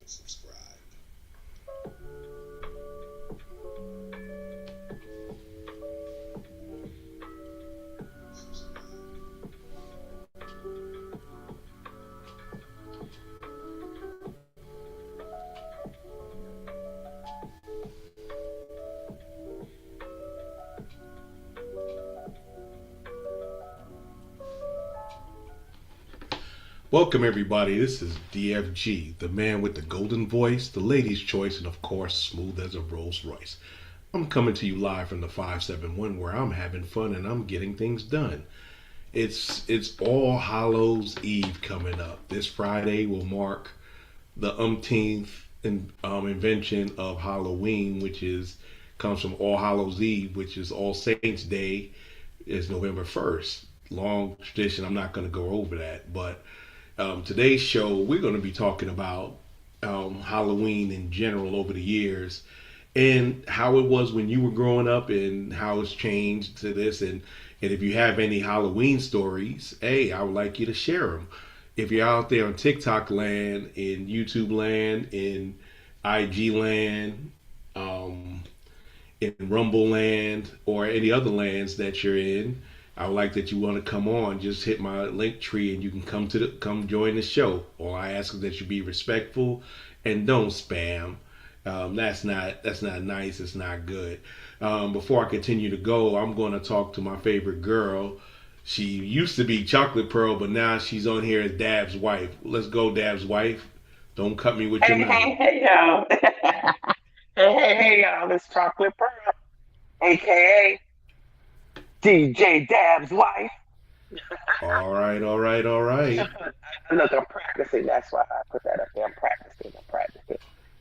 Subscribe. Welcome, everybody. This is DFG, the man with the golden voice, the lady's choice, and of course, smooth as a Rolls Royce. I'm coming to you live from the 571 where I'm having fun and I'm getting things done. It's All Hallows Eve coming up. This Friday will mark the umpteenth invention of Halloween, which is comes from All Hallows Eve, which is All Saints Day, is November 1st. Long tradition. I'm not going to go over that, but today's show, we're going to be talking about Halloween in general over the years and how it was when you were growing up and how it's changed to this. And if you have any Halloween stories, hey, I would like you to share them. If you're out there on TikTok land, in YouTube land, in IG land, um, in Rumble land, or any other lands that you're in, I would like that you want to come on. Just hit my link tree and you can come join the show. All I ask is that you be respectful and don't spam. That's not nice. It's not good. Before I continue to go, I'm going to talk to my favorite girl. She used to be Chocolate Pearl, but now she's on here as Dab's wife. Let's go, Dab's wife. Don't cut me with your Hey, knife. hey, hey, y'all. Hey, y'all. It's Chocolate Pearl, aka DJ Dab's wife. All right, all right, all right. Look, I'm practicing. That's why I put that up there. I'm practicing. I'm practicing.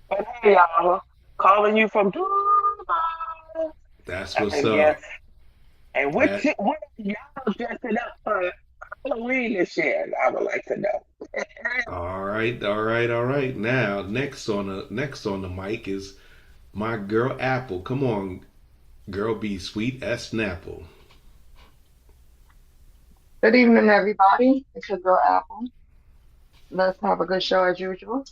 But hey, y'all. Calling you from Dubai. That's what's And yes, up. and That what are y'all dressing up for Halloween this year? I would like to know. all right, all right, all right. Now, next on the mic is my girl Apple. Come on, girl, be sweet as Snapple. Good evening, everybody. It's your girl Apple. Let's have a good show as usual.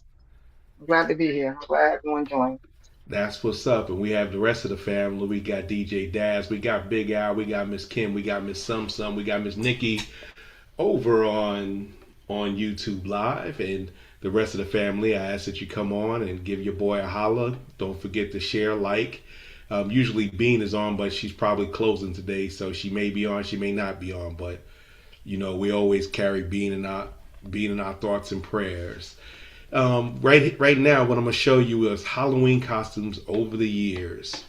I'm glad to be here. I'm glad everyone joined. That's what's up. And we have the rest of the family. We got DJ Daz, we got Big Al, we got Miss Kim, we got Miss Sum Sum, we got Miss Nikki over on YouTube Live, and the rest of the family. I ask that you come on and give your boy a holla. Don't forget to share, like. Usually Bean is on, but she's probably closing today, so she may be on, she may not be on. But we always carry Bean in our thoughts and prayers. Right now, what I'm gonna show you is Halloween costumes over the years,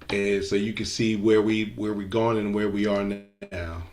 and so you can see where we gone and where we are now.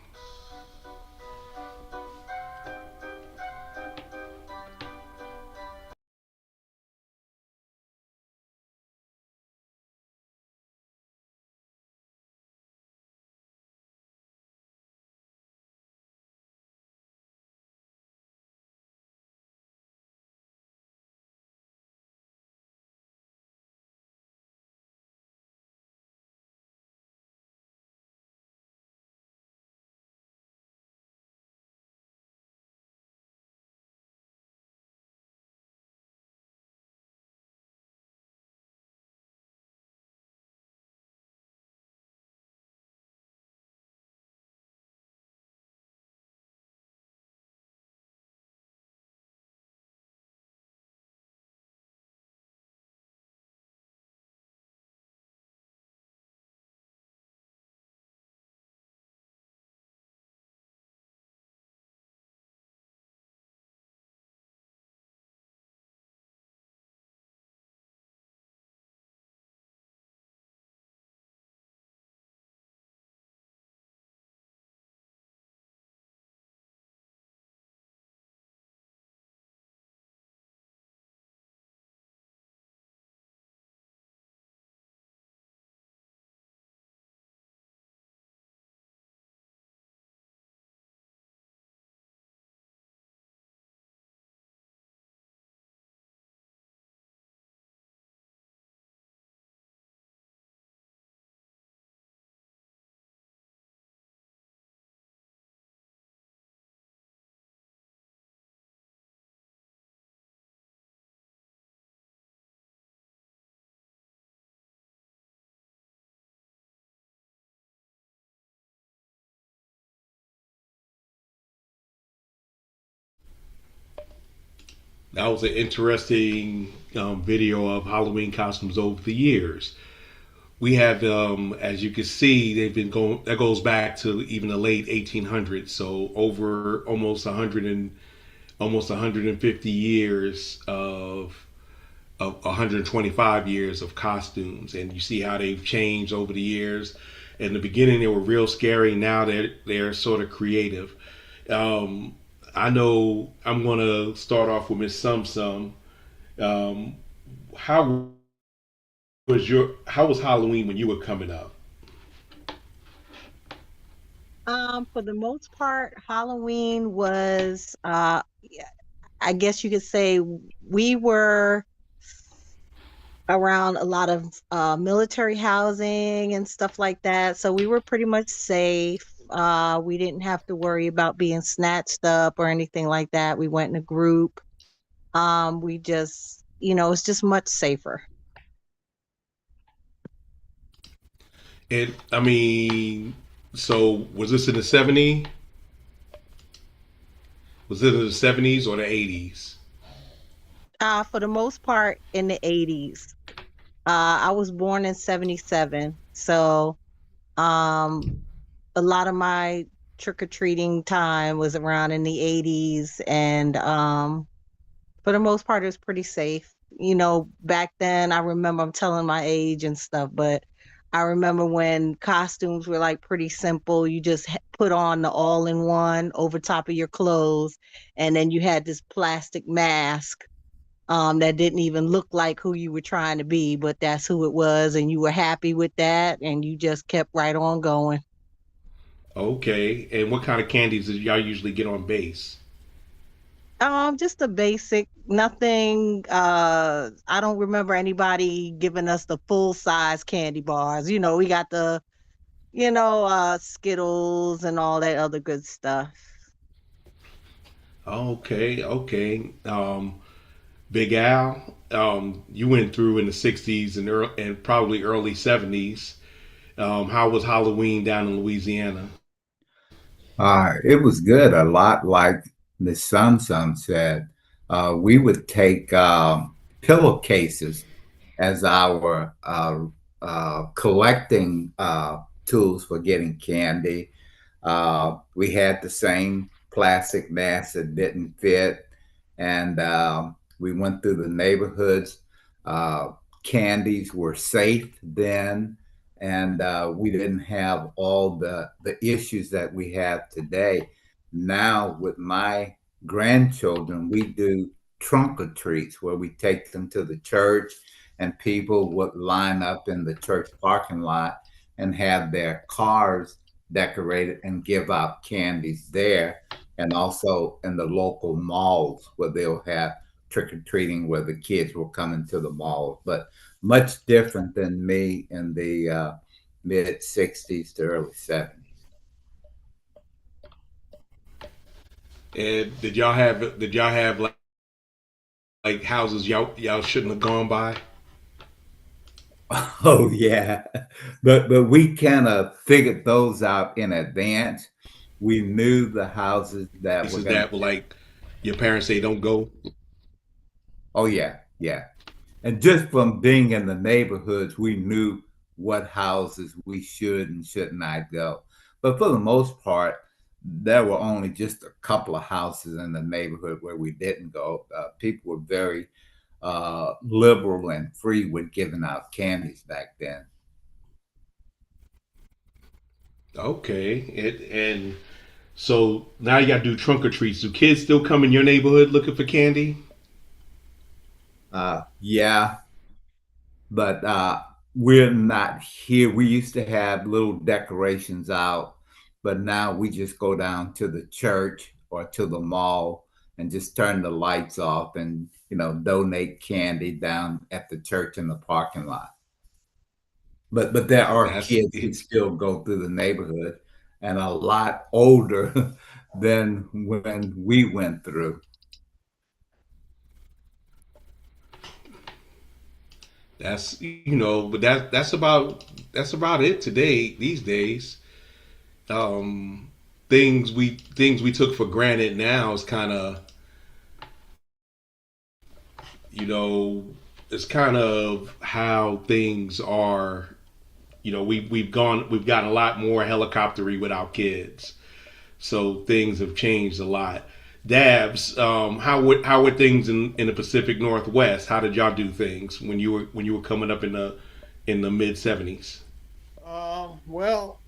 That was an interesting video of Halloween costumes over the years. We have, as you can see, they've been going. That goes back to even the late 1800s. So over almost 150 years of 125 years of costumes, and you see how they've changed over the years. In the beginning, they were real scary. Now they're sort of creative. Um, I know I'm gonna start off with Miss Sum Sum. Um, how how was Halloween when you were coming up? For the most part, Halloween was, yeah, I guess you could say we were around a lot of military housing and stuff like that. So we were pretty much safe. We didn't have to worry about being snatched up or anything like that. We went in a group. We just, it's just much safer. I mean, so was this in the '70s? Was it in the '70s or the '80s? For the most part, in the 80s. I was born in 77. So, um, a lot of my trick or treating time was around in the 80s, and for the most part, it was pretty safe. Back then, I remember, I'm telling my age and stuff, but I remember when costumes were like pretty simple. You just put on the all in one over top of your clothes, and then you had this plastic mask that didn't even look like who you were trying to be, but that's who it was, and you were happy with that, and you just kept right on going. Okay, and what kind of candies did y'all usually get on base? Just the basic, nothing. I don't remember anybody giving us the full size candy bars. We got the, Skittles and all that other good stuff. Okay, okay. Big Al, you went through in the '60s and probably early '70s. How was Halloween down in Louisiana? It was good. A lot like Miss Sun Sun said. We would take pillowcases as our collecting tools for getting candy. We had the same plastic mask that didn't fit, and we went through the neighborhoods. Uh, Candies were safe then, and we didn't have all the issues that we have today. Now, with my grandchildren, we do trunk or treats where we take them to the church, and people would line up in the church parking lot and have their cars decorated and give out candies there, and also in the local malls where they'll have trick or treating where the kids will come into the malls. But much different than me in the mid '60s to early '70s. And did y'all have like houses y'all shouldn't have gone by? Oh yeah, but we kind of figured those out in advance. We knew the houses that were Places going to. that were like your parents say don't go. Oh yeah, yeah. And just from being in the neighborhoods, we knew what houses we should and should not go. But for the most part, there were only just a couple of houses in the neighborhood where we didn't go. People were very liberal and free with giving out candies back then. Okay, and so now you got to do trunk or treats. Do kids still come in your neighborhood looking for candy? Yeah, but we're not here. We used to have little decorations out, but now we just go down to the church or to the mall and just turn the lights off and donate candy down at the church in the parking lot. But there are That's kids who still go through the neighborhood and a lot older than when we went through. but that's about it today these days. Um, things we took for granted now is kind of you know, it's kind of how things are. You know, we've gotten a lot more helicoptery with our kids, so things have changed a lot. Dabs, how were things in the Pacific Northwest? How did y'all do things when you were coming up in the mid 70s? Well,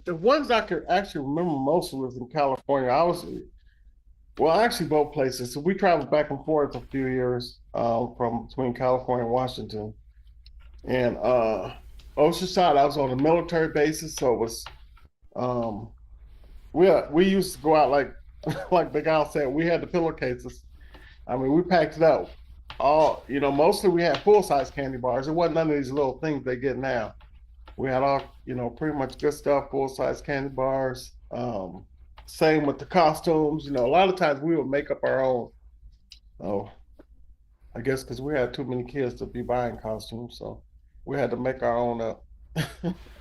the ones I could actually remember most was in California. I was, well, actually both places. So we traveled back and forth a few years from between California and Washington. And Oceanside, I was on a military basis, so it was um, we used to go out like like Big Al said, we had the pillowcases. I mean, we packed it up. All mostly we had full size candy bars. It wasn't none of these little things they get now. We had all pretty much good stuff, full size candy bars. Same with the costumes. A lot of times we would make up our own. Oh, I guess because we had too many kids to be buying costumes, so we had to make our own up.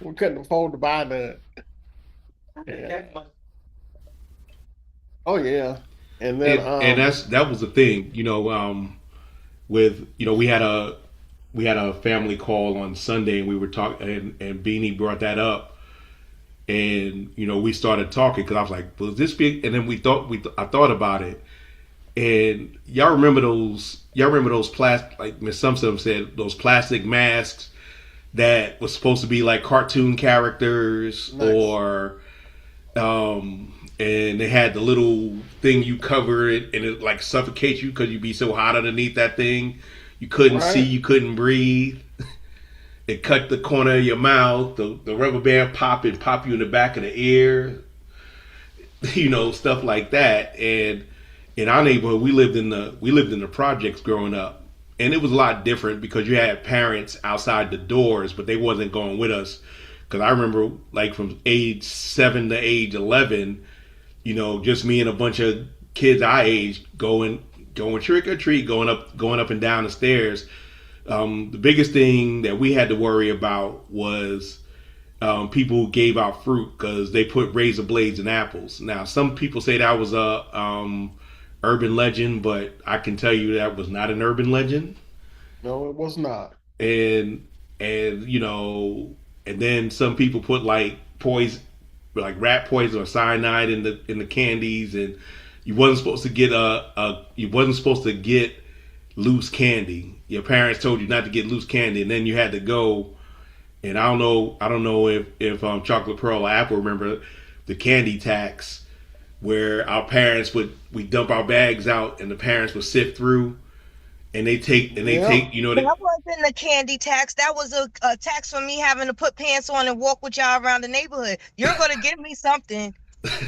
We couldn't afford to buy that. Yeah. Oh yeah, and then And that was the thing, with we had a family call on Sunday, and we were talking, and Beanie brought that up, and we started talking because I was like, "Was this big?" And then I thought about it, and y'all remember those plastic, like Miss Sumsum said, those plastic masks that was supposed to be like cartoon characters, nice. or and they had the little thing you cover it, and it like suffocates you because you'd be so hot underneath that thing. You couldn't see, Right. you couldn't breathe. It cut the corner of your mouth. The rubber band pop you in the back of the ear. Stuff like that. And in our neighborhood, we lived in the projects growing up, and it was a lot different because you had parents outside the doors, but they wasn't going with us. Because I remember, like from age 7 to age 11, just me and a bunch of kids our age going trick or treat, going up and down the stairs. The biggest thing that we had to worry about was people who gave out fruit because they put razor blades in apples. Now, some people say that was a urban legend, but I can tell you that was not an urban legend. No, it was not. And and then some people put like poison, like rat poison or cyanide in the candies, and you wasn't supposed to get loose candy. Your parents told you not to get loose candy, and then you had to go. And I don't know if Chocolate Pearl or Apple remember the candy tax, where our parents we dump our bags out, and the parents would sift through, and they take Yeah. That wasn't a candy tax. That was a tax for me having to put pants on and walk with y'all around the neighborhood. You're gonna give me something.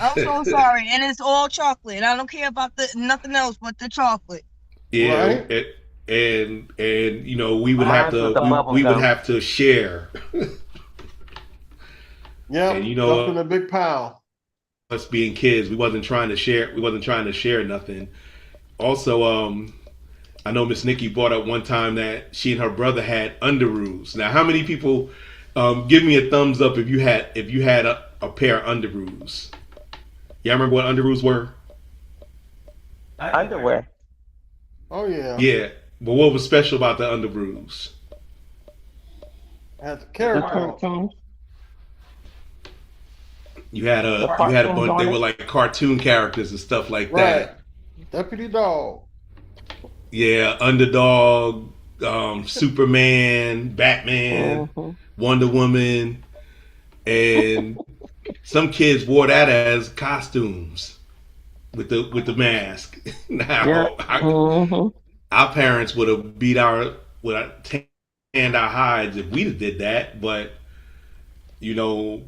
I'm so sorry, and it's all chocolate. I don't care about the nothing else but the chocolate. yeah, Right. and we would have Mine was to the bubble we would gum. have to share, and Yep. Dump in a big pile. us being kids, we wasn't trying to share nothing. Also, I know Miss Nikki brought up one time that she and her brother had underoos. Now, how many people give me a thumbs up if you had a pair of underoos? Y'all remember what underoos were? Underwear. Oh yeah. Yeah, but what was special about the underoos? Had the The character. cartoons. The You had a cartoons bunch. They on were it. like cartoon characters and stuff like Right. that. Deputy Dog. Yeah, Underdog, Superman, Batman, Hmm. Wonder Woman, and some kids wore that as costumes with the mask. Yeah. Now, Hmm. our parents would have tanned our hides if we did that, but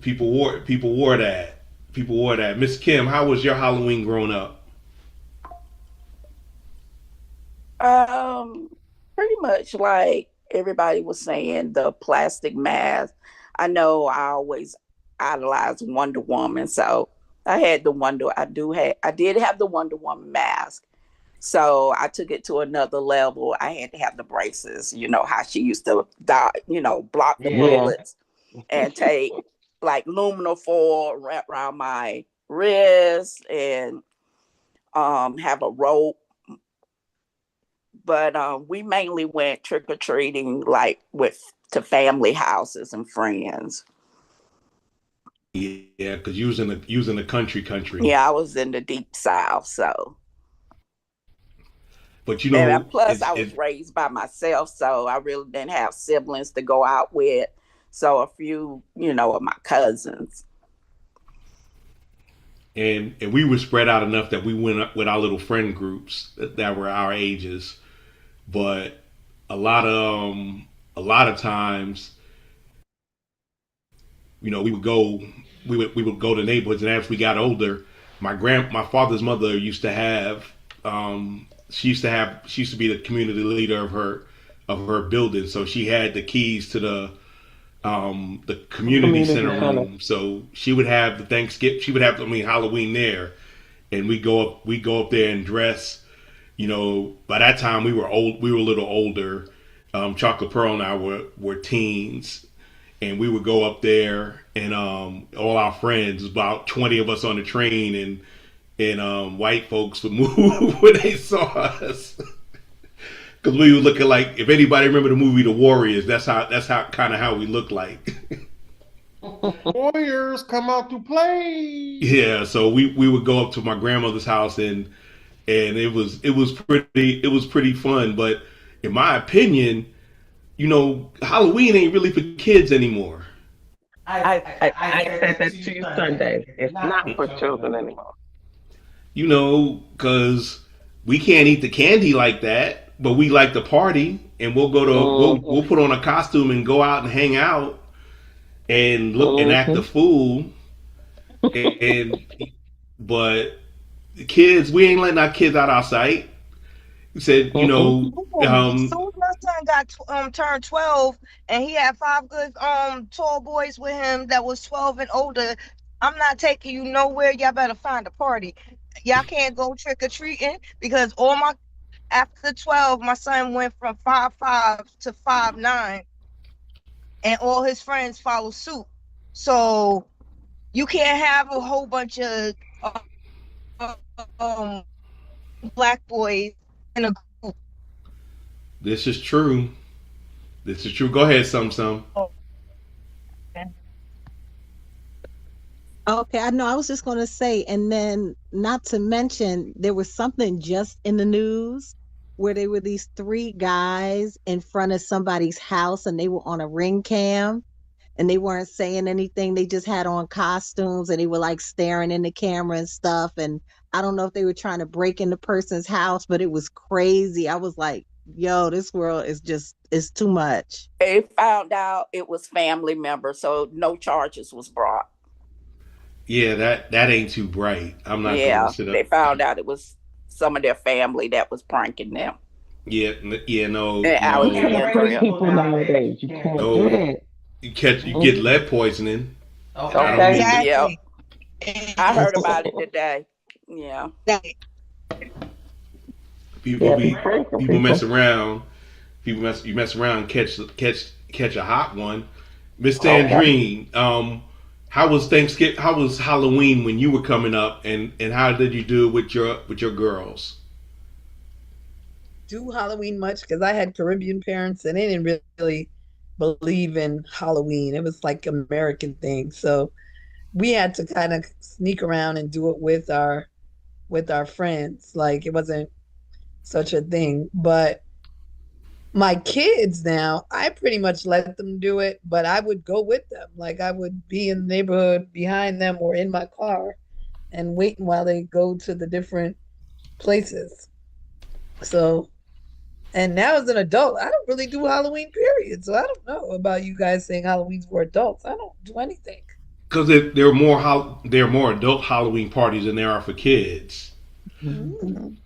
people wore that. People wore that. Miss Kim, how was your Halloween growing up? Um, Pretty much like everybody was saying, the plastic mask. I know I always idolized Wonder Woman, so I did have the Wonder Woman mask. So I took it to another level. I had to have the braces, how she used to die, block the Yeah. Yeah. bullets and take like aluminum foil wrap around my wrist and have a rope But we mainly went trick or treating like with to family houses and friends. Yeah, because using the country. Yeah, I was in the deep south, so. But you And know, plus, I was raised by myself, so I really didn't have siblings to go out with. So a few, of my cousins. and we were spread out enough that we went up with our little friend groups that were our ages. But a lot of times, we would go to neighborhoods, and as we got older, my father's mother used to have she used to be the community leader of her building, so she had the keys to the community center room. So she would have the Thanksgiving, she would have Halloween there, and we go up there and dress. By that time we were a little older. Chocolate Pearl and I were teens, and we would go up there, and all our friends, about 20 of us on the train, and white folks would move when they saw us. Because we were looking like, if anybody remember the movie The Warriors, that's how kind of how we looked like. Warriors come out to play. Yeah, so we would go up to my grandmother's house, and it was pretty fun. But in my opinion, Halloween ain't really for kids anymore. I said that to you Sunday. It's not for children anymore. Because we can't eat the candy like that, but we like to party, and we'll go to we'll put on a costume and go out and hang out and look and act a fool. But the kids, we ain't letting our kids out our sight. He said, Soon as my son got turned 12, and he had 5 good tall boys with him that was 12 and older. I'm not taking you nowhere. Y'all better find a party. Y'all can't go trick or treating, because after 12, my son went from 5'5" to 5'9", and all his friends follow suit. So you can't have a whole bunch of black boys in a group. This is true. Go ahead, some. Okay, I know. I was just going to say, and then not to mention, there was something just in the news where there were these 3 guys in front of somebody's house, and they were on a ring cam, and they weren't saying anything. They just had on costumes, and they were like staring in the camera and stuff. And I don't know if they were trying to break in the person's house, but it was crazy. I was like, yo, this world is too much. They found out it was family members, so no charges was brought. Yeah, that ain't too bright. I'm not Yeah, gonna they found out it was some of their family that was pranking them. Yeah, no. You can't break people nowadays. You can't do that. You get lead poisoning. Okay. Exactly. Yeah. I heard about it today. Yeah. People mess around. You mess around, catch a hot one. Miss Sandrine, how was Thanksgiving? How was Halloween when you were coming up, and how did you do it with your girls? Do Halloween much because I had Caribbean parents and they didn't really believe in Halloween. It was like American thing. So we had to kind of sneak around and do it with our friends. Like it wasn't such a thing. But my kids now, I pretty much let them do it, but I would go with them. Like I would be in the neighborhood behind them or in my car and waiting while they go to the different places. So, and now as an adult, I don't really do Halloween, period. So I don't know about you guys saying Halloween's for adults. I don't do anything. Because there are more adult Halloween parties than there are for kids. Mm-hmm.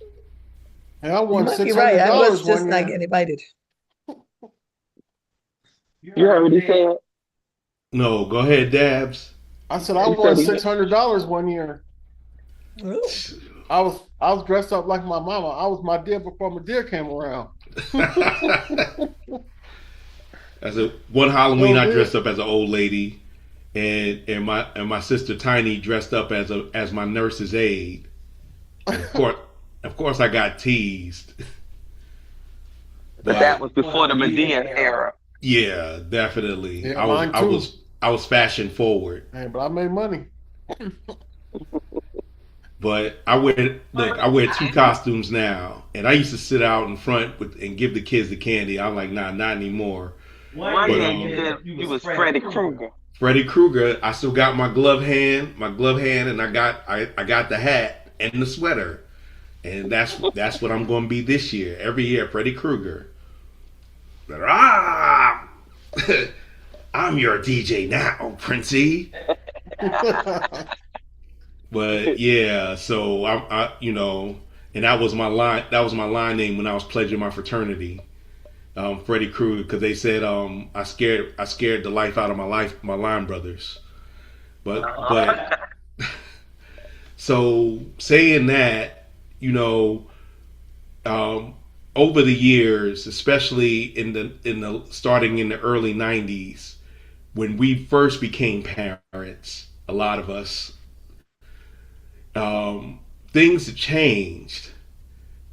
And I won $600 right. I was just one not year. getting invited. You heard what he said? No, go ahead, Dabs. I said I won $600 one year. Ooh. I was dressed up like my mama. I was my dear before my dear came around. One Halloween I dressed up as an old lady, and my sister Tiny dressed up as my nurse's aide. And of course I got teased. But that But was before the Medea era. yeah, definitely. Yeah, mine too. I was fashion forward. Hey, but I made money. But I wear two costumes now, and I used to sit out in front and give the kids the candy. I'm like, nah, not anymore. One But year you said you was Freddy Krueger. Freddy Krueger, I still got my glove hand, and I got the hat and the sweater, and that's what I'm going to be this year. Every year, Freddy Krueger. Ah, I'm your DJ now, Princey. But yeah, so and that was my line. That was my line name when I was pledging my fraternity, Freddy Krueger, because they said I scared the life out of my line brothers. But so saying that, you know, um, over the years, especially in the starting in the early '90s, when we first became parents, a lot of us, um, things have changed.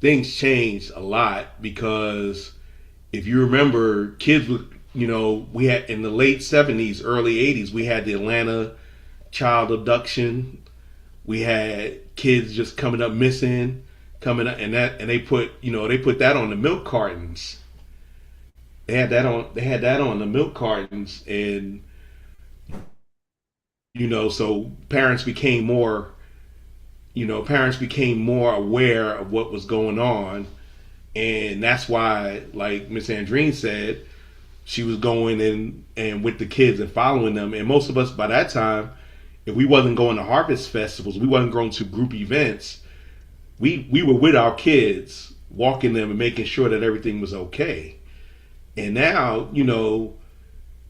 Things changed a lot because if you remember, kids would, we had in the late '70s, early '80s, we had the Atlanta child abduction. We had kids just coming up missing, coming up, and they put that on the milk cartons. They had that on the milk cartons, and so parents became more aware of what was going on, and that's why, like Miss Andrine said, she was going in and with the kids and following them. And most of us by that time, if we wasn't going to harvest festivals, we wasn't going to group events, we were with our kids, walking them and making sure that everything was okay. And now,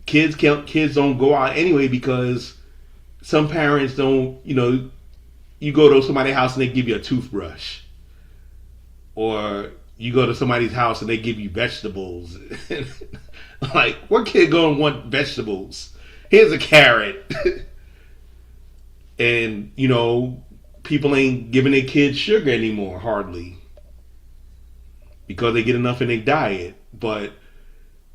kids don't go out anyway because some parents don't, you go to somebody's house and they give you a toothbrush, or you go to somebody's house and they give you vegetables. Like, what kid gonna want vegetables? Here's a carrot. And people ain't giving their kids sugar anymore, hardly, because they get enough in their diet. But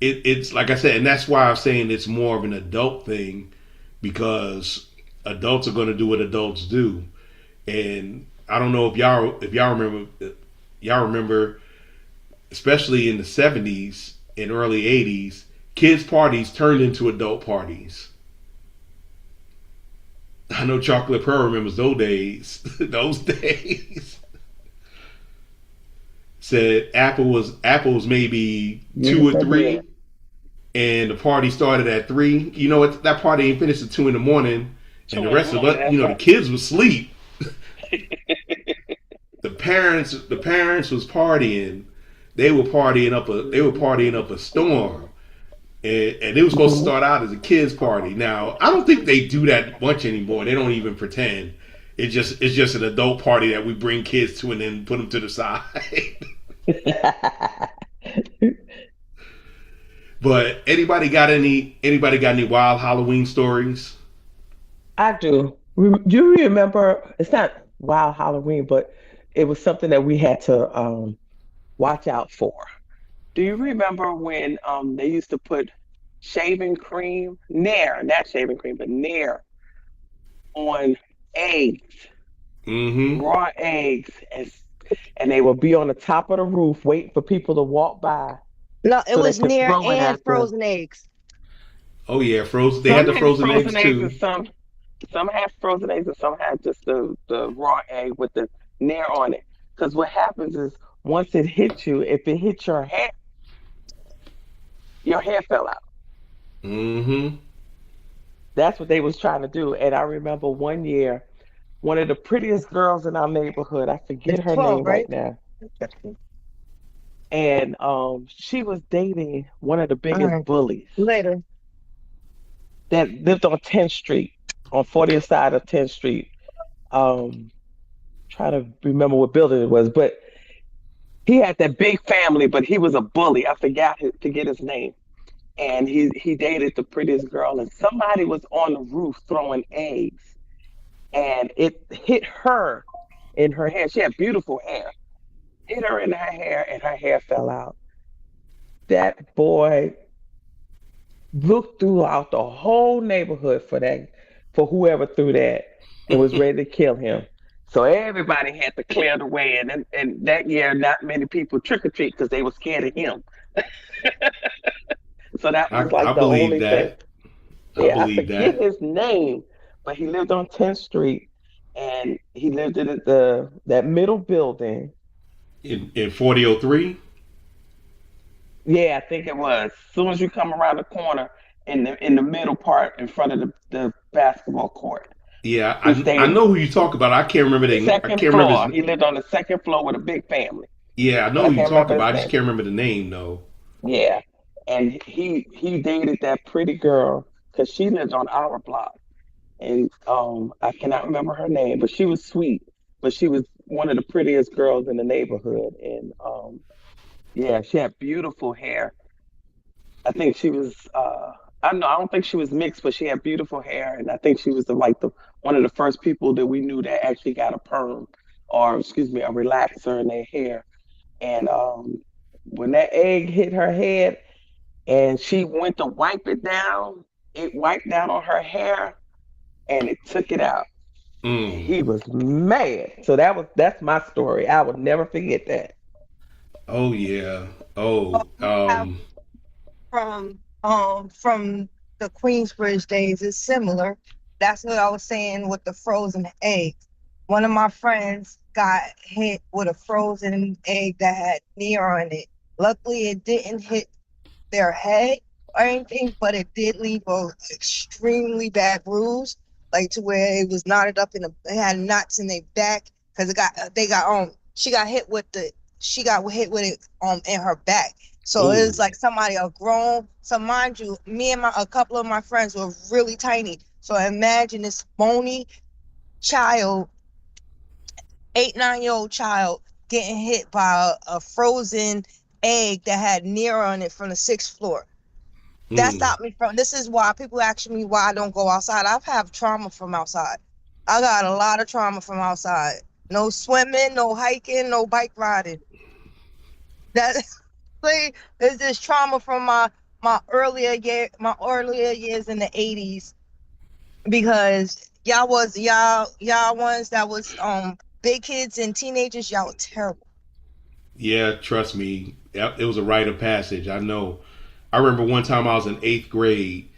it's like I said, and that's why I'm saying it's more of an adult thing, because adults are going to do what adults do. And I don't know if y'all remember, especially in the '70s and early '80s, kids parties turned into adult parties. I know Chocolate Pearl remembers those days. Those days. Said Apple was maybe 2 or 3, and the party started at 3. You know what? That party ain't finished at 2 in the morning, and the rest of us, the kids was asleep. The parents was partying. They were partying up a storm. And it was supposed to start out as a kids party. Now, I don't think they do that much anymore. They don't even pretend. It's just an adult party that we bring kids to and then put them to the side. But anybody got any wild Halloween stories? I do. Do you remember? It's not Wild Halloween, but it was something that we had to watch out for. Do you remember when they used to put shaving cream, Nair, not shaving cream, but Nair on eggs, Mm-hmm. raw eggs, and they would be on the top of the roof waiting for people to walk by No, it so they was could near throw it and at them. frozen eggs. Oh yeah, frozen. They had the frozen eggs too. And some had frozen eggs and some had just the raw egg with the Nair on it. Because what happens is once it hits you, if it hits your hair fell out. Mm-hmm. That's what they was trying to do. And I remember one year, one of the prettiest girls in our neighborhood, I forget It's her 12, name right? right now, and she was dating one of the All biggest right. bullies Later. that lived on 10th Street, on 40th side of 10th Street. Um, Trying to remember what building it was, but he had that big family, but he was a bully. I forget his name. And he dated the prettiest girl, and somebody was on the roof throwing eggs, and it hit her in her hair. She had beautiful hair. Hit her in her hair, and her hair fell out. that boy looked throughout the whole neighborhood for whoever threw that and was ready to kill him. So everybody had to clear the way, and that year, not many people trick or treat because they were scared of him. So that was I like the believe only thing. that. I Yeah, I believe forget that. his name, but he lived on 10th Street, and he lived in that middle building. In 4003. Yeah, I think it was. As soon as you come around the corner in the middle part in front of the basketball court. Yeah, He I stayed know who you talk about. I can't remember I second can't remember floor. his. He lived on the second floor with a big family, Yeah, I but know I who you can't talk remember about. his I just name. can't remember the name though. Yeah, and he dated that pretty girl because she lived on our block, and I cannot remember her name, but she was sweet, but she was one of the prettiest girls in the neighborhood, and yeah, she had beautiful hair. I think she was I don't think she was mixed, but she had beautiful hair, and I think she was the one of the first people that we knew that actually got a perm, or excuse me, a relaxer in their hair. And when that egg hit her head and she went to wipe it wiped down on her hair and it took it out. And Mm. he was mad. So that's my story. I will never forget that. Oh yeah. Oh. Have from the Queensbridge days is similar. That's what I was saying with the frozen eggs. One of my friends got hit with a frozen egg that had near on it. Luckily, it didn't hit their head or anything, but it did leave a extremely bad bruise, like to where it was knotted up it had knots in their back because they got she got hit with it in her back. So it Oh. was like somebody a grown. So mind you, me and a couple of my friends were really tiny. So imagine this bony child, 8, 9 year old child, getting hit by a frozen egg that had near on it from the 6th floor. That Mm. stopped me from. This is why people ask me why I don't go outside. I've had trauma from outside. I got a lot of trauma from outside. No swimming, no hiking, no bike riding. That is this trauma from my earlier years in the 80s because y'all ones that was big kids and teenagers, y'all were terrible. Yeah. Trust me. Yep, it was a rite of passage. I know. I remember one time I was in 8th grade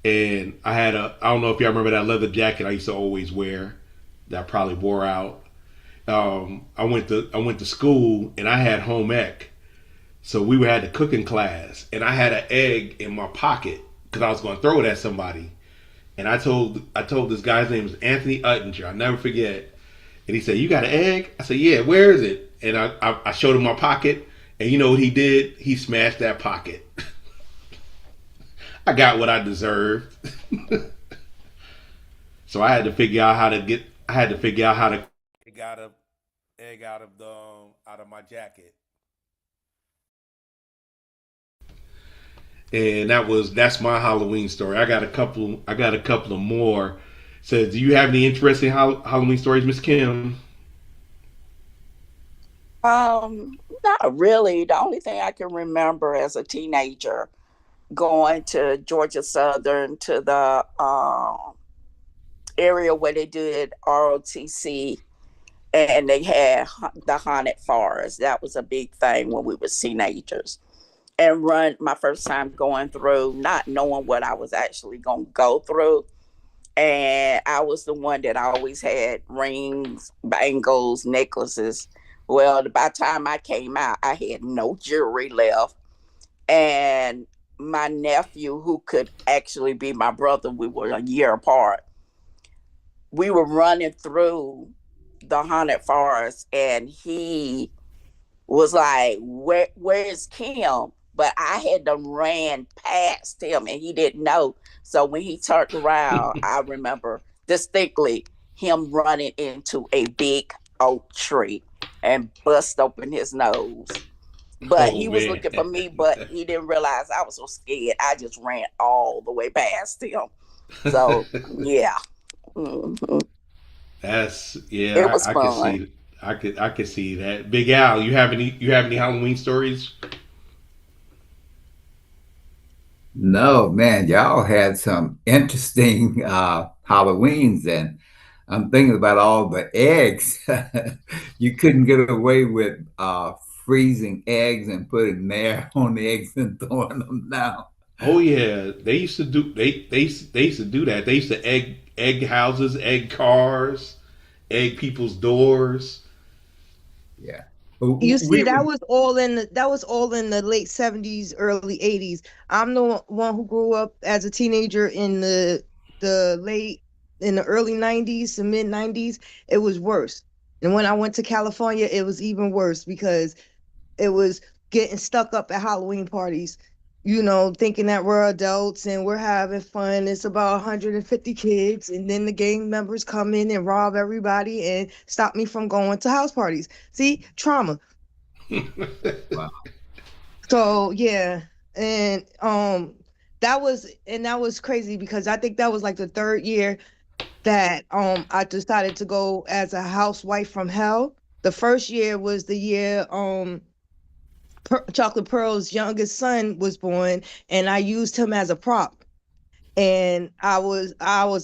and I had a. I don't know if y'all remember that leather jacket I used to always wear. That probably wore out. I went to school and I had home ec. So we had the cooking class, and I had an egg in my pocket because I was going to throw it at somebody. And I told this guy's name was Anthony Uttinger. I'll never forget. And he said, "You got an egg?" I said, "Yeah. Where is it?" And I showed him my pocket, and you know what he did? He smashed that pocket. I got what I deserved. So I had to figure out how to get. I had to figure out how to got a egg out of my jacket. And that's my Halloween story. I got a couple. I got a couple of more. Says, do you have any interesting Halloween stories, Miss Kim? Not really. The only thing I can remember as a teenager going to Georgia Southern to the area where they did ROTC and they had the haunted forest. That was a big thing when we were teenagers. And run my first time going through, not knowing what I was actually going to go through. And I was the one that always had rings, bangles, necklaces. Well, by the time I came out, I had no jewelry left. And my nephew, who could actually be my brother, we were a year apart, we were running through the haunted forest and he was like, where's Kim? But I had done ran past him and he didn't know. So when he turned around, I remember distinctly him running into a big oak tree and bust open his nose. But Oh he was man. looking for me, but he didn't realize I was so scared. I just ran all the way past him. So yeah. Mhm. That's It yeah. was I could fun. see. I could see that. Big Al, you have any Halloween stories? No, man, y'all had some interesting Halloweens, and I'm thinking about all the eggs. You couldn't get away with freezing eggs and putting mayo on eggs and throwing them down. Oh yeah, they used to do they used to do that. They used to egg houses, egg cars, egg people's doors. Yeah. You We see, would, that was all in the late 70s, early 80s. I'm the one who grew up as a teenager in the late in the early 90s to mid 90s. It was worse. And when I went to California, it was even worse because it was getting stuck up at Halloween parties, thinking that we're adults and we're having fun. It's about 150 kids, and then the gang members come in and rob everybody and stop me from going to house parties. See, trauma. wow. So yeah, and that was crazy because I think that was like the third year that I decided to go as a housewife from hell. The first year was the year Chocolate Pearl's youngest son was born, and I used him as a prop. And I was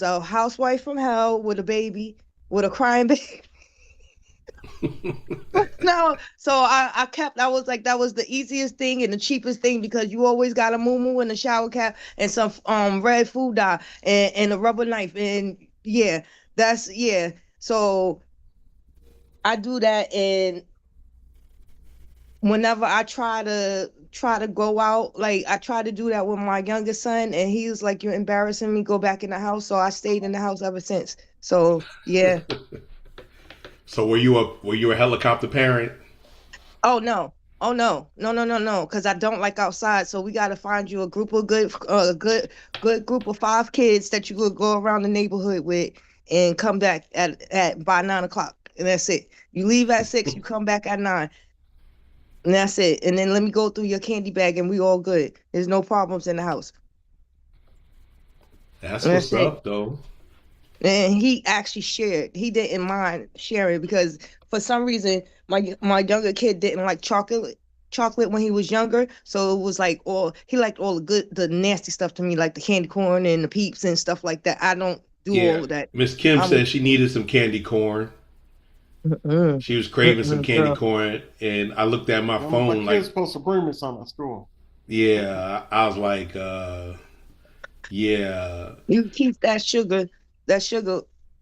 a housewife from hell with a baby, with a crying baby. No, so I kept. I was like, that was the easiest thing and the cheapest thing because you always got a moo and a shower cap and some red food dye and a rubber knife, and yeah, yeah. So I do that, and whenever I try to go out, like I try to do that with my youngest son, and he was like, "You're embarrassing me. Go back in the house." So I stayed in the house ever since. So yeah. So were you a helicopter parent? Oh no. Oh no. No, no, no, no. Because I don't like outside. So we gotta find you a group of good group of 5 kids that you could go around the neighborhood with and come back at by 9 o'clock. And that's it. You leave at 6, you come back at 9. And that's it. And then let me go through your candy bag and we all good. There's no problems in the house. That's And what's that's it. up, though. And he actually shared. He didn't mind sharing because for some reason my younger kid didn't like chocolate when he was younger. So it was like all he liked all the nasty stuff to me, like the candy corn and the peeps and stuff like that. I don't do Yeah, all of that. Miss Kim I'm said she needed some candy corn. mm-mm, She was craving some mm-mm, candy girl. corn, and I looked at my My phone kid's like, supposed to bring me some at school. yeah. I was like, yeah, You keep that sugar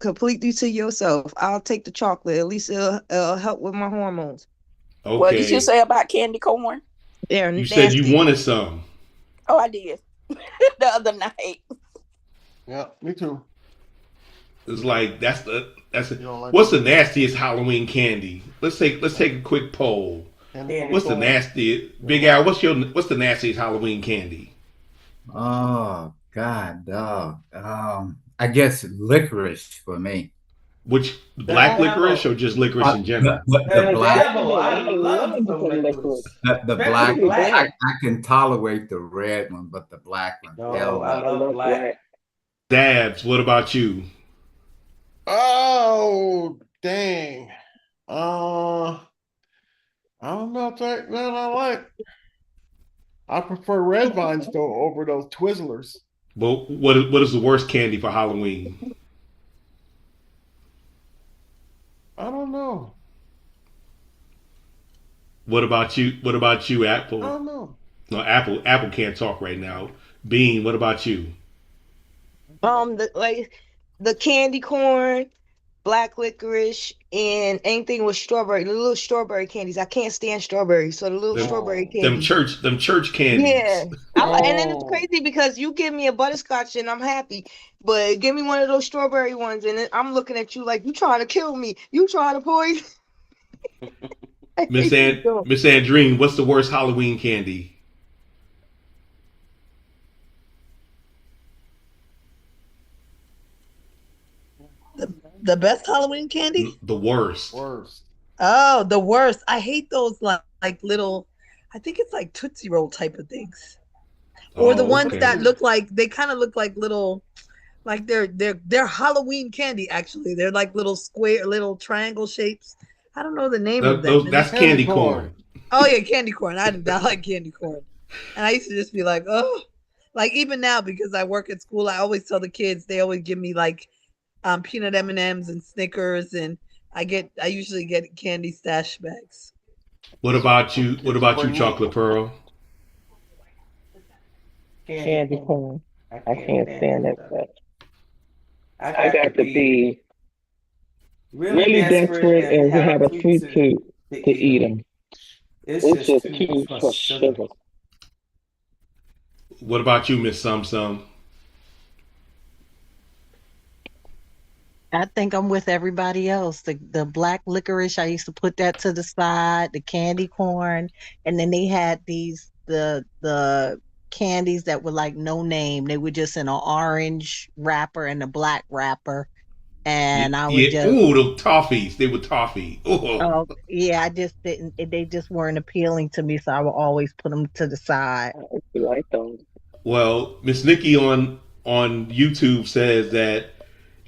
completely to yourself. I'll take the chocolate. At least it'll help with my hormones. What did you okay. say about candy corn? They're You said you nasty. wanted some. Oh, I did the other night. Yeah, me too. It's like You don't like what's the it? nastiest Halloween candy? Let's take a quick poll. Candy What's the corn. nastiest Big Al? What's the nastiest Halloween candy? Oh God, dog. I guess licorice for me. Which The black licorice devil. or just licorice in The, general? the, the The black, devil. I love some licorice. the Especially black. black. I can tolerate the red one, but the black one, No, hell I no. love black. Dabs, what about you? Oh, dang. I don't know if that I like. I prefer red vines though over those Twizzlers. But what is the worst candy for Halloween? I don't know. What about you? What about you, I Apple? don't know. No, Apple can't talk right now. Bean, what about you? The candy corn, black licorice, and anything with strawberry, the little strawberry candies. I can't stand strawberries, so the little Them strawberry Oh, them candies. church them church Yeah, candies. and then it's oh. crazy because you give me a butterscotch and I'm happy, but give me one of those strawberry ones and then I'm looking at you like you trying to kill me, you trying to poison. I hate you so. Miss Andreen, what's the worst Halloween candy? The best Halloween candy? The worst. Worst. Oh, the worst. I hate those like little, I think it's like Tootsie Roll type of things. Or the Oh, ones okay. that they kind of look like little, like they're Halloween candy actually. They're like little square, little triangle shapes. I don't know the name of them. And That's Candy candy corn. corn. oh yeah, candy corn. I did not like candy corn. And I used to just be like, oh, Like even now, because I work at school, I always tell the kids, they always give me like peanut M&Ms and Snickers, and I usually get candy stash bags. What about you? What about you, Chocolate Pearl? Candy corn. I can't stand that stuff. I got to be really desperate and have a sweet tooth to eat them. It's just too much sugar. What about you, Miss Sum Sum? I think I'm with everybody else. The black licorice, I used to put that to the side, the candy corn, and then they had the candies that were like no name. They were just in an orange wrapper and a black wrapper. And I would Yeah. just Ooh, the toffees. They were toffee. Oh. oh yeah, I just didn't they just weren't appealing to me, so I would always put them to the side. I actually like those. Well, Miss Nikki on YouTube says that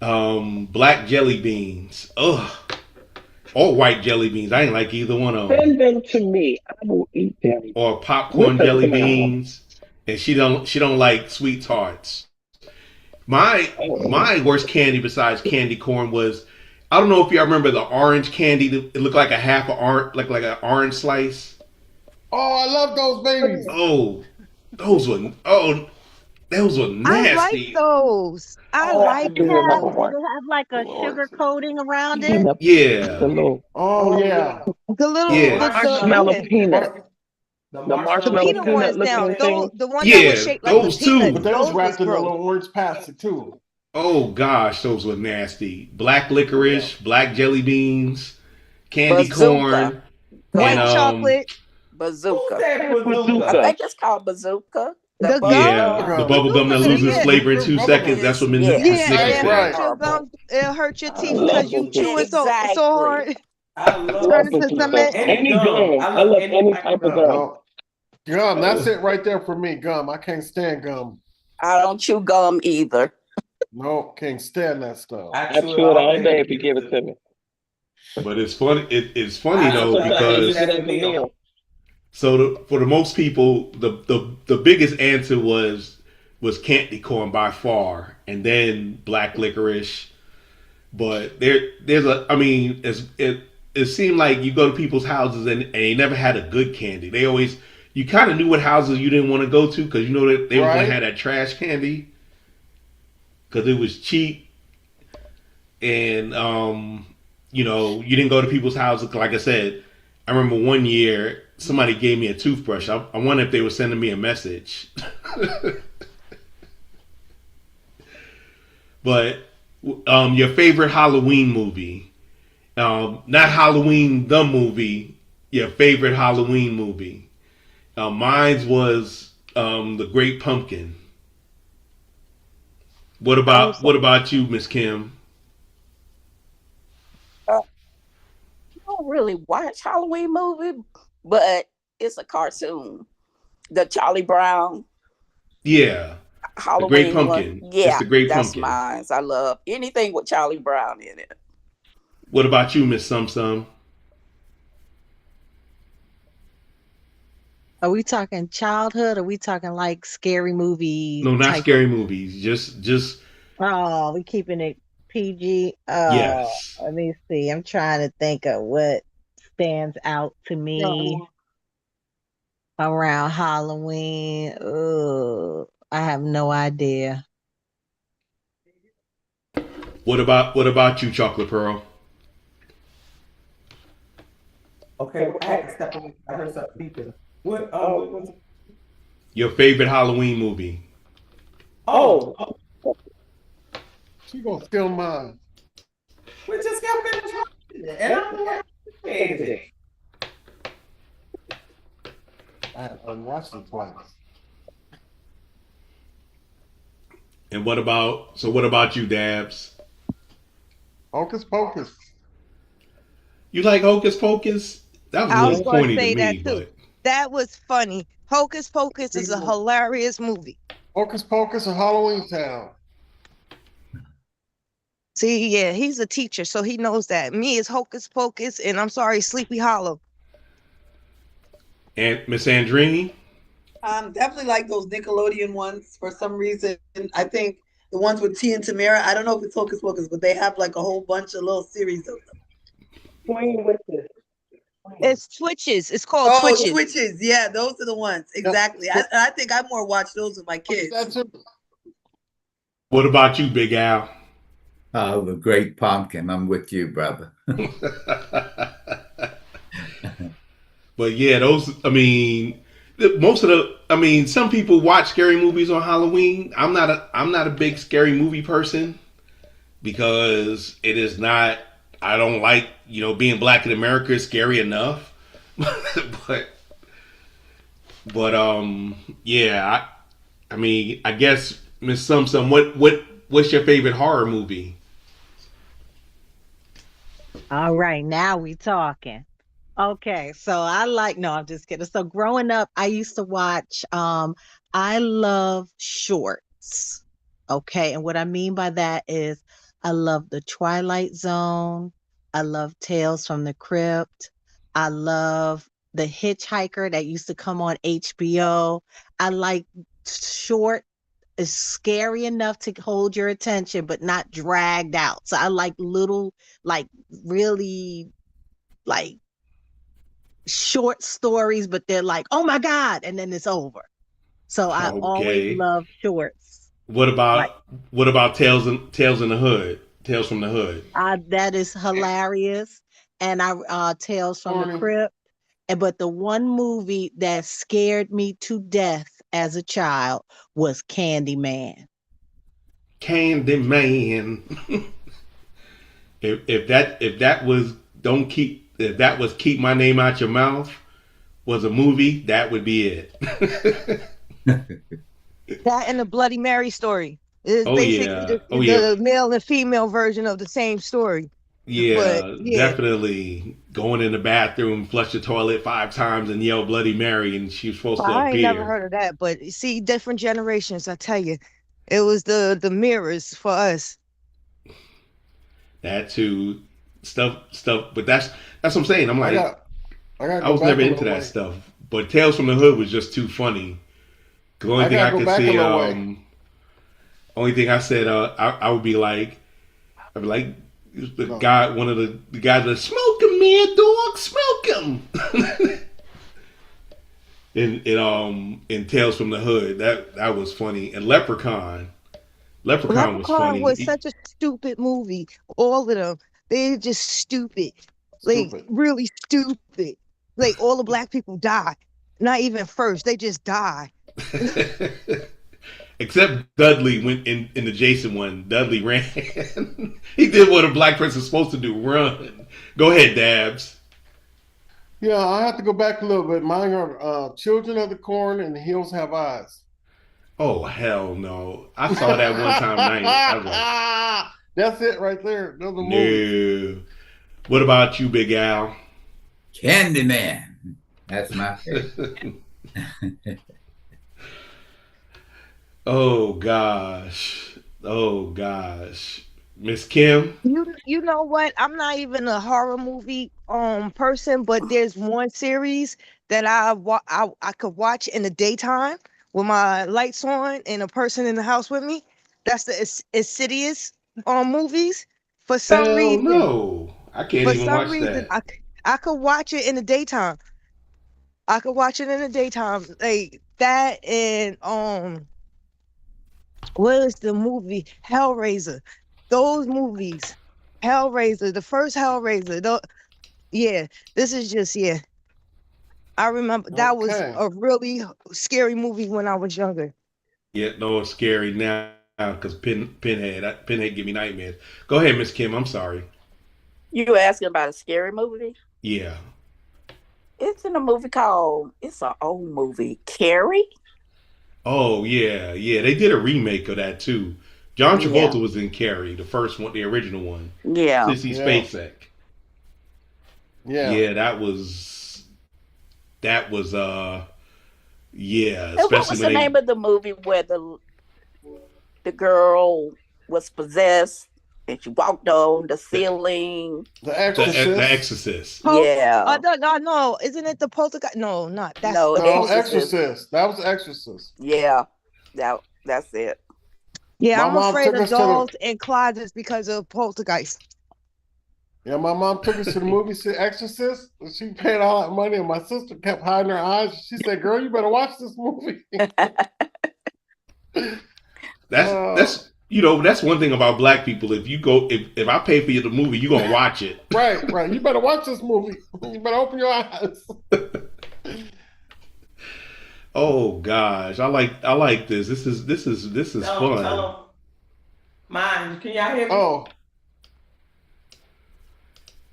black jelly beans. Ugh. Or white jelly beans. I ain't like either one of them. Send them to me. I will eat them. Or popcorn With a jelly smile. beans. And she don't like sweet tarts. My worst candy besides candy corn was, I don't know if y'all remember the orange candy. It looked like a half of orange, like an orange slice. Oh, I love those babies. Oh, those were I like nasty. those. I Oh, I like do that. remember Did one. it have like a Lord. sugar coating around And it? the Yeah, little Oh yeah. The little yeah, marshmallow yeah, peanut. The the marshmallow peanut peanut ones now. looking thing. The one that was yeah. shaped like a Those peanut. But two. they was Those was wrapped in a gross. little orange plastic too. Oh gosh, those were nasty. Black licorice, black jelly beans, candy Bazooka. corn, White and chocolate, Bazooka. That's I bazooka. think it's called bazooka. the The gum. bubble yeah, gum. the Gum. bubble gum that Bazooka, loses yeah. flavor in The 2 bubble seconds. That's is what Miss yes. Yeah, Nikki and it said. Right. hurt your gums. It hurt your I teeth love because you bazooka. chewing so hard. Exactly. Turn Love into bazooka. cement. Any gum. I love any type of gum. No. Gum. That's it right there for me. Gum. I can't stand gum. I don't chew gum either. No, can't stand that stuff. I chew it all day if you give it to me. But it's funny. It's funny though Sometimes I use because it as a meal. for the most people, the biggest answer was candy corn by far, and then black licorice. But there's a, I mean, it seemed like you go to people's houses and they never had a good candy. They always, you kind of knew what houses you didn't want to go to because you know that they were going Right. to have that trash candy because it was cheap, and you know, you didn't go to people's houses. Like I said, I remember one year somebody gave me a toothbrush. I wonder if they were sending me a message. But your favorite Halloween movie, not Halloween the movie, your favorite Halloween movie. Mine was The Great Pumpkin. What about you, Miss Kim? I don't really watch Halloween movie, but it's a cartoon. The Charlie Brown Yeah, The Great Halloween Pumpkin. one. It's Yeah, The Great that's Pumpkin. mine. I love anything with Charlie Brown in it. What about you, Miss Sum Sum? Are we talking childhood? Or are we talking like scary movie No, not type? scary movies. Just Oh, we keeping it PG. yes. Let me see. I'm trying to think of what stands out to me around Halloween. Oh, I have no idea. What about you, Chocolate Pearl? Okay, I had to step away. I heard something beeping. What was it? Your favorite Halloween movie? Oh, She gonna steal mine. we just got finished watching it, and I'm like, crazy. I had unwatched it twice. And what about you, Dabs? Hocus Pocus. You like Hocus Pocus? That was a I was little going corny to to say that me, too. but That was funny. Hocus Pocus is a hilarious movie. Hocus Pocus and Halloween Town. See, yeah, he's a teacher, so he knows that. Me is Hocus Pocus, and I'm sorry, Sleepy Hollow. and Miss Andrini? Definitely like those Nickelodeon ones for some reason. I think the ones with T and Tamara. I don't know if it's Hocus Pocus, but they have like a whole bunch of little series of them. Queen Witches. It's Twitches. It's called Oh, Twitches. Twitches. Yeah, those are the ones. Exactly. I think I more watch those with my kids. That's it. What about you, Big Al? The Great Pumpkin. I'm with you, brother. But yeah, those. I mean, most of the. I mean, some people watch scary movies on Halloween. I'm not a. I'm not a big scary movie person because it is not. I don't like being black in America is scary enough. but yeah. I mean, I guess Miss Sumsum, what's your favorite horror movie? All right, now we talking. Okay, so no, I'm just kidding. So growing up, I used to watch I love shorts. Okay, and what I mean by that is I love The Twilight Zone. I love Tales from the Crypt. I love The Hitchhiker that used to come on HBO. I like short is scary enough to hold your attention but not dragged out. So I like little like really like short stories, but they're like, oh my God, and then it's over. So I always Okay. love shorts. What Like about Tales in the Hood? Tales from the Hood. that is hilarious. And I Tales from the Morning. Crypt. But the one movie that scared me to death as a child was Candyman. Candyman. if that was don't keep if that was keep my name out your mouth was a movie, that would be it. That and the Bloody Mary story. It's Oh basically yeah. Oh yeah. the male and female version of the same story. But Yeah, yeah, definitely. Going in the bathroom, flush the toilet 5 times, and yell Bloody Mary, and she was supposed to I ain't never appear. heard of that. But see, different generations, I tell you, it was the mirrors for us. That too, stuff. But that's what I'm saying. I'm I like, got I gotta I go was back never a into little that way. stuff. But Tales from the Hood was just too funny. 'Cause the only I thing gotta I go could back a see, little way. only thing I said, I would be like, I'd be like, the No. guy, one of the guys that smoke him, man, dog, smoke him. in Tales from the Hood, that was funny. And Leprechaun was Leprechaun funny. was such a stupid movie. All of them, they're just stupid, like Stupid. really stupid. Like all the black people die. Not even first, they just die. Except Dudley went in the Jason one. Dudley ran. He did what a black person's supposed to do: run. Go ahead, Dabs. Yeah, I have to go back a little bit. Mine are Children of the Corn and The Hills Have Eyes. Oh hell no! I saw that one time. I was like, That's it right there. Those are movies. no. What about you, Big Al? Candyman. That's my favorite. Oh gosh. Oh gosh. Miss Kim? You know what? I'm not even a horror movie person, but there's one series that I could watch in the daytime with my lights on and a person in the house with me. That's the Insidious movies. For some Hell reason, no. I can't for even some watch reason, that. I could watch it in the daytime. I could watch it in the daytime, like that, and what is the movie Hellraiser? Those movies, Hellraiser, the first Hellraiser. Yeah, this is just yeah. I remember that was Okay. a really scary movie when I was younger. Yeah, no, it's scary now because Pinhead give me nightmares. Go ahead, Miss Kim. I'm sorry. You were asking about a scary movie? Yeah. It's in a movie called, it's an old movie, Carrie? Oh yeah, yeah. They did a remake of that too. John Yeah. Travolta was in Carrie, the first one, the original one. Yeah. Sissy Yeah. Spacek. Yeah. Yeah, that was yeah, And what especially was when the name of the movie where the girl was possessed and she walked on the ceiling. The The Exorcist. Exorcist. Yeah. No, isn't it the poltergeist? No, not that's No, the No, Exorcist. Exorcist. That was Exorcist. Yeah, that's it. Yeah, My I'm mom afraid took of us to dolls the. and closets because of poltergeist. Yeah, my mom took us to the movie Exorcist. And she paid all that money, and my sister kept hiding her eyes. She said, "Girl, you better watch this movie." That's that's one thing about black people. If you go, if I pay for you the movie, you gonna watch it. Right. You better watch this movie. You better open your eyes. Oh gosh, I like this. This is fun. Tell 'em mine. Can y'all hear me? Oh,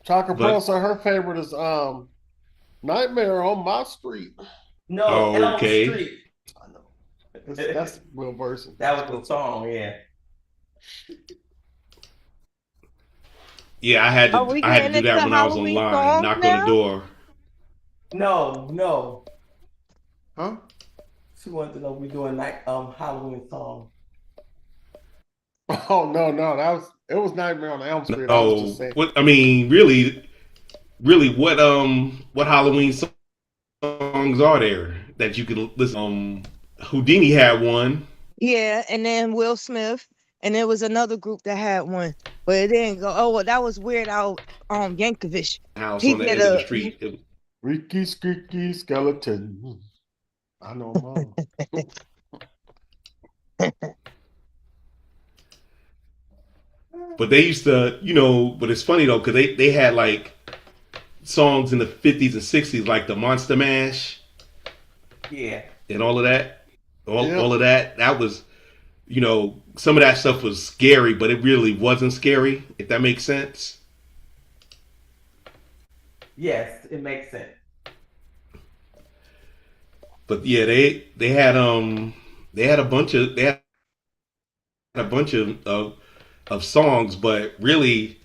Chaka But- Pearl said her favorite is Nightmare on My Street. No, Oh, Elm okay. Street. I know. That's the real version. That was the song, yeah. Yeah, I had Are we to do getting that into when I was Halloween online. songs Knock on now? the door. No. Huh? She wanted to know if we doing Halloween song. Oh no, it was Nightmare on Elm Street. I was Oh, just saying. what I mean, really, what Halloween songs are there that you could listen? Houdini had one. Yeah, and then Will Smith, and there was another group that had one, but it didn't go. Oh, well, that was Weird Al Yankovic. House He on the did edge of the a- street. Freaky, squeaky skeleton. I know mom. But they used to, but it's funny though, because they had like songs in the 50s and 60s, like the Monster Mash Yeah. and all of that. Yeah. All of that. That was, some of that stuff was scary, but it really wasn't scary, if that makes sense. Yes, it makes sense. But yeah, they had a bunch of songs, but really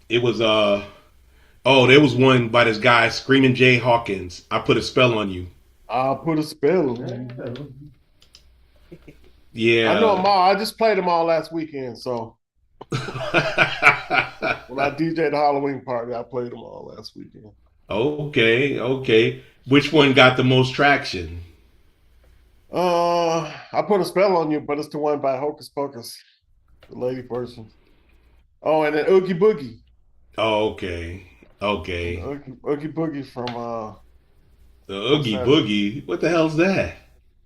it was there was one by this guy Screaming Jay Hawkins. I Put a Spell on You. I'll put a spell on you. Yeah. I know them all. I just played them all last weekend. So when I DJ'd the Halloween party, I played them all last weekend. Okay. Which one got the most traction? I Put a Spell on You, but it's the one by Hocus Pocus, the lady person. Oh, and then Oogie Boogie. Oh, okay. Oogie Boogie from The Oogie that? Boogie. What the hell's that?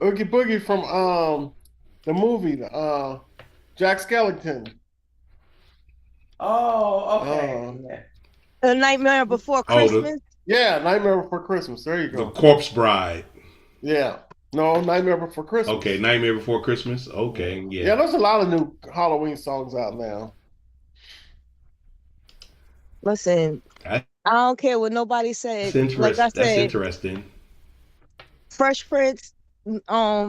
Oogie Boogie from the movie Jack Skellington. Oh, okay. Yeah. A Nightmare Before Christmas. Yeah, Nightmare Before Christmas. There you The go. Corpse Bride. Yeah. No, Nightmare Before Christmas. Okay, Nightmare Before Christmas. Okay, yeah. Yeah, there's a lot of new Halloween songs out now. Listen, That's I don't care what nobody said. interesting. Like I That's said, interesting. Fresh Prince,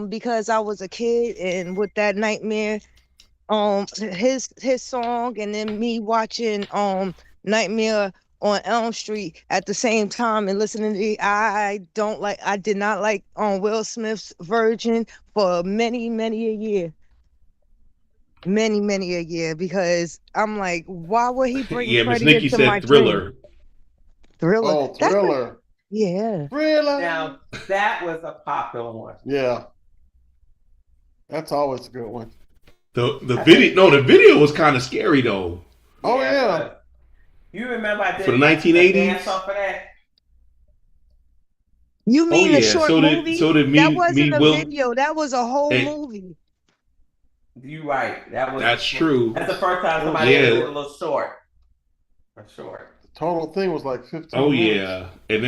because I was a kid and with that Nightmare, his song, and then me watching Nightmare on Elm Street at the same time and listening to I did not like Will Smith's version for many a year. Many a year, because I'm like, why would he bring Yeah, Miss Freddie Nikki into my said Thriller. dream? Thriller. Oh, Thriller. Yeah. Thriller. Now, that was a popular one. Yeah. That's always a good one. The video was kind of scary though. Oh, yeah. but You remember I did For the a 1980s? dance off of that? You mean the yeah. short So did- movie? so did me- that wasn't me, a Will- video. That was a whole Hey. movie. You right. That's true. That's the first time somebody Yeah. did a little short. For short. The total thing was like 15 Oh minutes. yeah, and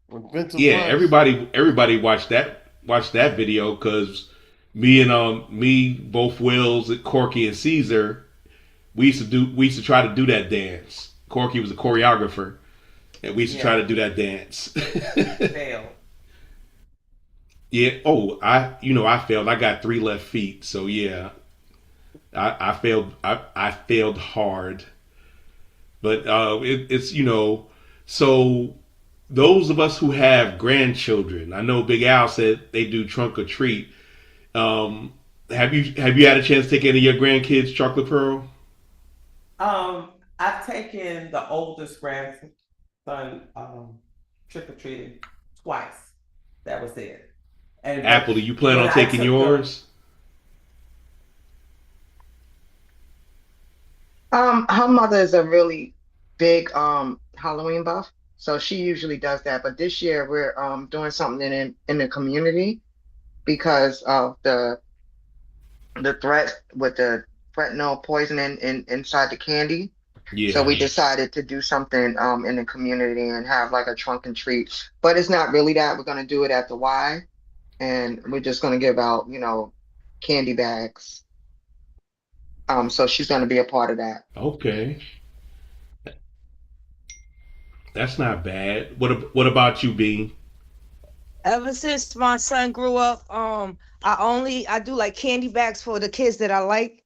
With Vincent yeah, Price. everybody watched that video because me and both Wills, Corky and Caesar, we used to try to do that dance. Corky was a choreographer, and we used to try to do that dance. Failed. Yeah. Oh, I failed. I got 3 left feet, so yeah, I failed. I failed hard, but it's so. Those of us who have grandchildren, I know Big Al said they do trunk or treat. Have you had a chance to take any of your grandkids chocolate pearl? I've taken the oldest grandson trick or treating twice. That was it. And Apple, do you plan when on I taking took them, yours? Her mother is a really big Halloween buff, so she usually does that. But this year we're doing something in the community because of the threat with the fentanyl poisoning inside the candy. So Yeah. we decided to do something in the community and have like a trunk and treat. But it's not really that. We're gonna do it at the Y, and we're just gonna give out, candy bags. So she's gonna be a part of that. Okay. That's not bad. What about you, Bean? Ever since my son grew up, I do like candy bags for the kids that I like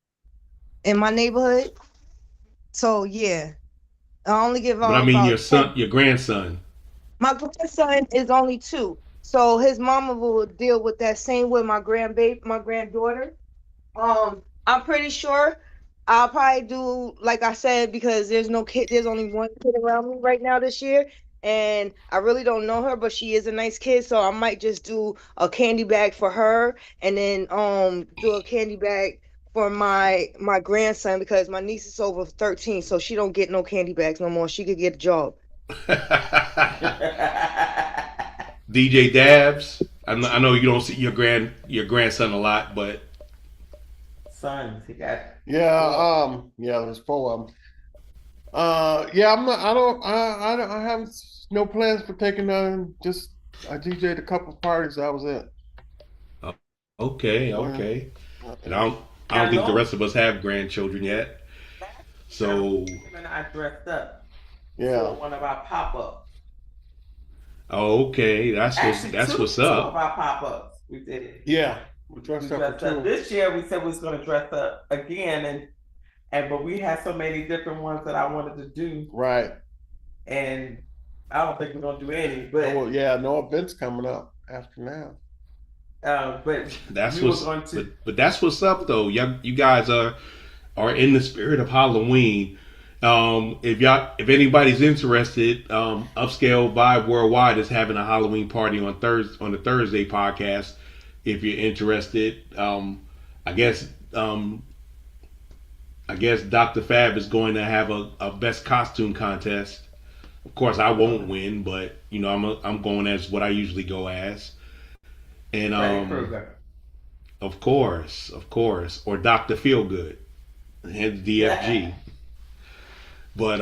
in my neighborhood. So yeah, I only give But I out mean your about 10. son, your grandson. My grandson is only 2, so his mama will deal with that same with my granddaughter. I'm pretty sure I'll probably do like I said because there's no kid, there's only one kid around me right now this year, and I really don't know her, but she is a nice kid, so I might just do a candy bag for her, and then do a candy bag for my grandson because my niece is over 13, so she don't get no candy bags no more. She could get a job. DJ Dabs. I know you don't see your grandson a lot, but sons, he got Yeah, yeah, there's 4 of them. Yeah, I'm not, I have no plans for taking none. Just I DJ'd a couple parties. That was it. okay, okay. And I don't I think the know. rest of us have grandchildren yet. So, Him and I dressed up Yeah. for one of our pop-ups. oh, okay, Actually, that's what's two of up. our pop-ups. We did it. Yeah. We We dressed up dressed for up. 2. This year we said we was gonna dress up again, and but we had so many different ones that I wanted to do, Right. and I don't think we're gonna do any. Oh, But well, yeah, no events coming up after now. but That's we were what's going to. but that's what's up though. You guys are in the spirit of Halloween. If anybody's interested, Upscale Vibe Worldwide is having a Halloween party on the Thursday podcast. If you're interested, I guess um, I guess Dr. Fab is going to have a best costume contest. Of course, I won't win, but I'm going as what I usually go as, and Freddy Krueger. of course, or Dr. Feelgood, hence DFG. But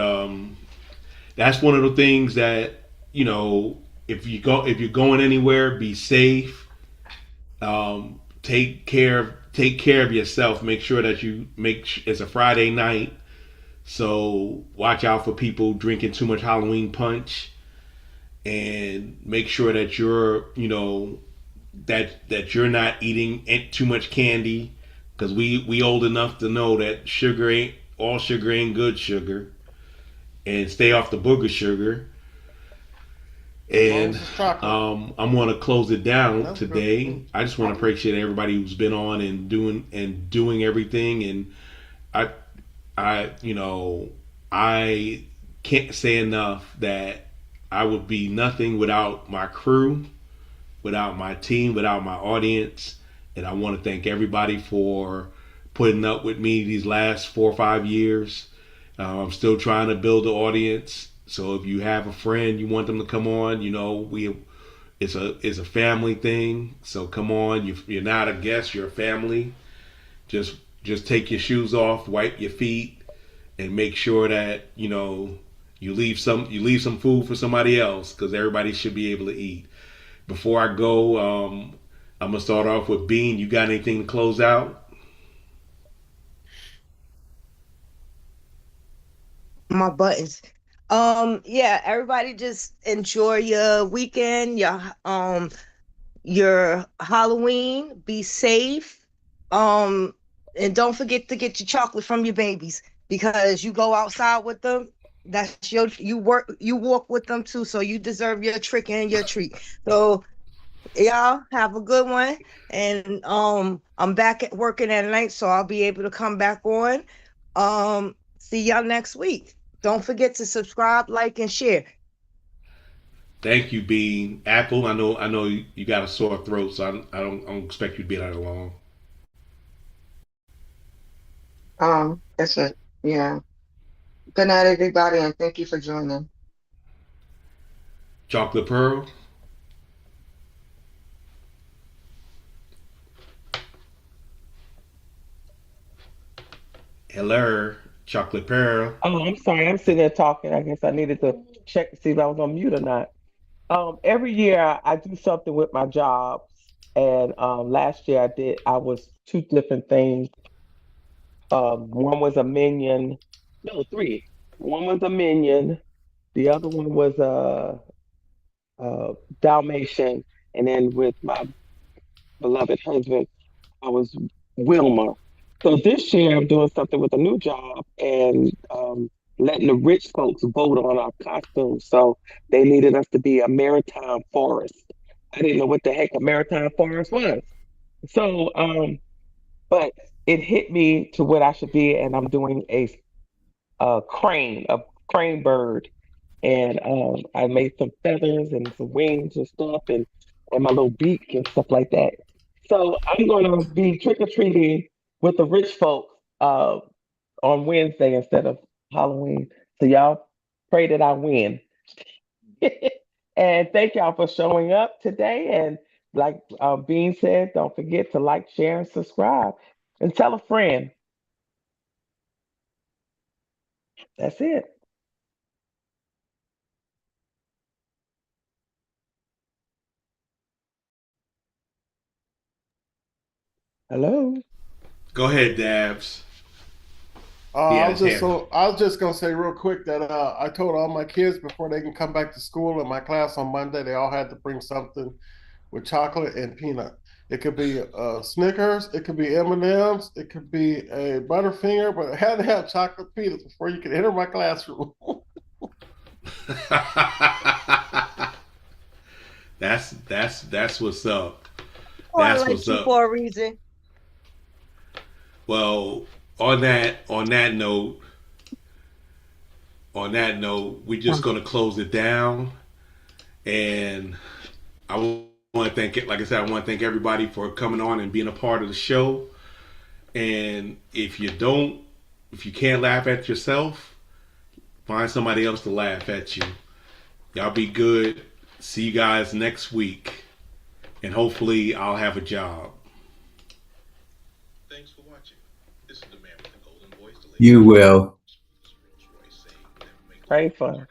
that's one of the things that if you're going anywhere, be safe. Take care of yourself. Make sure that it's a Friday night, so watch out for people drinking too much Halloween punch, and make sure that you're not eating too much candy, because we old enough to know that sugar ain't good sugar, and stay off the booger sugar. And I'm going to close it down today. I just want to appreciate everybody who's been on and doing everything. And I can't say enough that I would be nothing without my crew, without my team, without my audience. And I want to thank everybody for putting up with me these last 4 or 5 years. I'm still trying to build the audience. So if you have a friend you want them to come on, it's a family thing. So come on, you're not a guest, you're a family. Just take your shoes off, wipe your feet, and make sure that you leave some food for somebody else, because everybody should be able to eat. Before I go, I'm gonna start off with Bean. You got anything to close out? My buttons. Yeah, everybody just enjoy your weekend, your Halloween. Be safe. Um, and don't forget to get your chocolate from your babies because you go outside with them. That's you walk with them too, so you deserve your trick and your treat. So Y'all have a good one. And I'm back at working at night, so I'll be able to come back on. See y'all next week. Don't forget to subscribe, like, and share. Thank you, Bean. Apple, I know you got a sore throat, so I don't expect you to be that long. It's a yeah. Good night, everybody, and thank you for joining. Chocolate Pearl. Hello, Chocolate Pearl. Oh, I'm sorry. I'm sitting there talking. I guess I needed to check to see if I was on mute or not. Every year I do something with my jobs, and last year I was two different things. One was a minion, no, three. One was a minion. The other one was a Dalmatian, and then with my beloved husband, I was Wilma. So this year I'm doing something with a new job and letting the rich folks vote on our costumes. So they needed us to be a maritime forest. I didn't know what the heck a maritime forest was. So, but it hit me to what I should be, and I'm doing a crane bird, and I made some feathers and some wings and stuff, and my little beak and stuff like that. So I'm gonna be trick or treating with the rich folks on Wednesday instead of Halloween. So y'all pray that I win. And thank y'all for showing up today. And like Bean said, don't forget to like, share, and subscribe, and tell a friend. That's it. Hello. Go ahead, Dabs. He had his hand up. I was just gonna say real quick that I told all my kids before they can come back to school in my class on Monday, they all had to bring something with chocolate and peanut. It could be Snickers, it could be M&Ms, it could be a Butterfinger, but it had to have chocolate peanuts before you could enter my classroom. That's what's up. Oh, I That's like what's you up. for a reason. Well, on that note, we're just gonna close it down, and I want to thank it. Like I said, I want to thank everybody for coming on and being a part of the show. And if you can't laugh at yourself, find somebody else to laugh at you. Y'all be good. See you guys next week, and hopefully I'll have a job. Thanks for watching. This is the man with the golden voice. You will. Pray for.